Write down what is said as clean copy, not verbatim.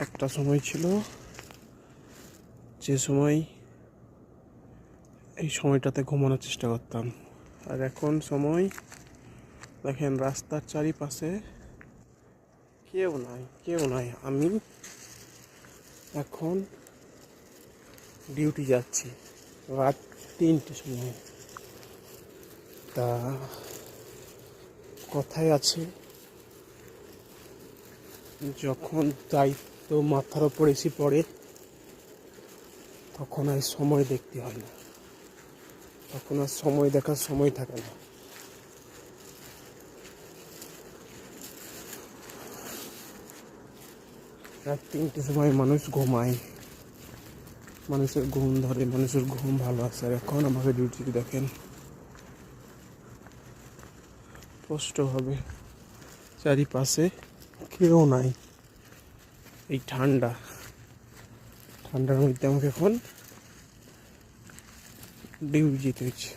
একটা সময় ছিল যে সময় এই সময়টাতে ঘুমানোর চেষ্টা করতাম, আর এখন সময় দেখেন রাস্তার চারিপাশে কেউ নাই। আমি এখন ডিউটি যাচ্ছি রাত 3টের সময়। তা কথায় আছে, যখন দায়িত্ব মাথার ওপর এসে পড়ে তখন আর সময় দেখতে হয় না, তখন আর সময় দেখার সময় থাকে না। রাত 3টের সময় মানুষ ঘুমায়, মানুষের ঘুম ধরে, মানুষের ঘুম ভালো আছে। আর এখন আমাকে ডিউটিতে দেখেন কষ্ট হবে, চারিপাশে কেউ নাই। এই ঠান্ডার মধ্যে আমাকে এখন ডিউটি যেতে হচ্ছে।